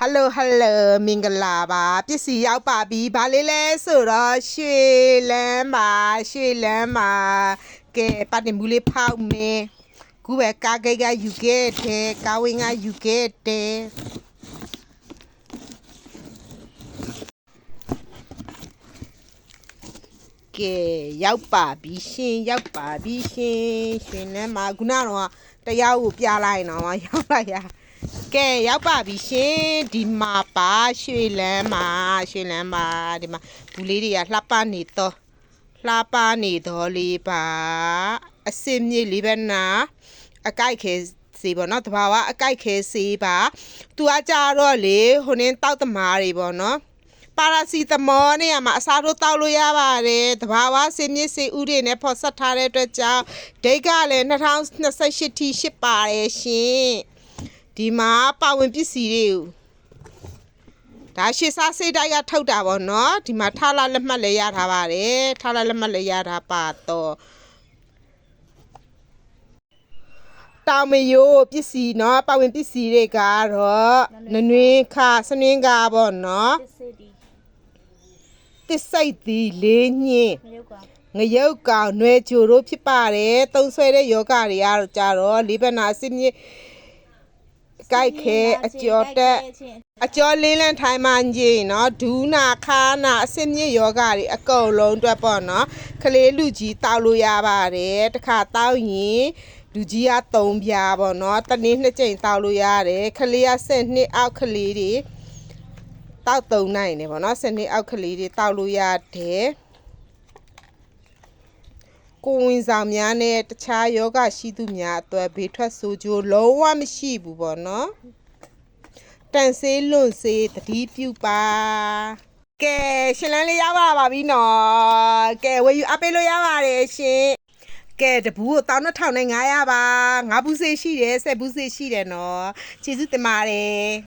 Hello hello မင်္ဂလာပါပစ္စည်းရောက်ပါပြီဘာလေးလဲဆိုတော့ရွှေလန်းပါကဲပတ်တင်ဘူးလေးဖောက်မယ်ခုပဲကားဂိတ်ကယူခဲ့တယ်ကားဝင်းကယူခဲ့တယ်ကဲရောက်ပါပြီရှင်ရွှေလန်းမှာခုနကတော့တရားကိုပြလိုက်တော့ရောက်လာရကဲရောက်ပါပြီရှင်ဒီမှာပါရွှေလန်းမှာဒီမှာဘူးလေးတွေကလှပနေတော့လေးပါအစင်မြေလေးပဲနာအကြိုက်ခဲစေပေါ့နော်တဘာဝအကြိုက်ခဲစေပါသူကကြတော့လေဟိုနင်းတောက်သမားတွေပေါ့နော်ပါရာစီတမောနဲ့မှာအစားထိုးတောက်လို့ရပါတယ်တဘာဝစင်မြေစေဥတွေနဲ့ဖော်ဆက်ထားတဲ့အတွက်ကြောင့်ဒိတ်ကလည်း2028ထိရှိပါတယ်ရှင်ဒီမှာပါဝင်ပစ္စည်းတွေကိုဒါရှေ့စားစိတ်တိုက်ကထုတ်တာပေါ့နော်ဒီမှာထားလာလက်မှတ်လည်းရထားပါတယ်ထားလာလက်မှတ်လည်းရထားပါတော့တောင်မယိုးပစ္စည်းနော်ပါဝင်ပစ္စည်းတွေကတော့နွေးခစနင်းကားပေါ့နော်တစ်စိတ်သီးလေးညင်းငရုတ်ကောင်နွယ်ဂျိုတို့ဖြစ်ပါတယ်သုံးဆွဲတဲ့ယောဂတွေကတော့ကြတော့လေးဘက်နာအစစ်မြေကြိုက်ခဲအကျော်တက်အကျော်လေးလန်းထိုင်းမှကြီးနော်ဒူးနာခါနာအစစ်မြေယောဂတွေအကုန်လုံးအတွက်ပေါ့နော်ကလေးလူကြီးတောက်လို့ရပါတယ်တစ်ခါတောက်ရင်လူကြီးက3ပြားပေါ့နော်တနေ့2ကြိမ်တောက်လို့ရတယ်ကလေးက7နှစ်အောက်ကလေးတွေတောက်3နိုင်နေပေါ့နော်7နှစ်အောက်ကလေးတွေတောက်လို့ရတယ်ကိုဝင်ဆောင်များနဲ့တခြားယောဂရှိသူများအတွက်ဘေးထွက်ဆိုးကျိုးလုံးဝမရှိဘူးပေါ့နော်တန်ဆေးလွန်ဆေးတတိပြုပါကဲရှင်လန်းလေးရောက်ပါပြီနော်ကဲဝယ်ယူအပ်ပေးလို့ရပါတယ်ရှင်ကဲတဘူးကို12500ပါ5ဘူးစေးရှိတယ်10ဘူးစေးရှိတယ်နော်ကျေးဇူးတင်ပါတယ်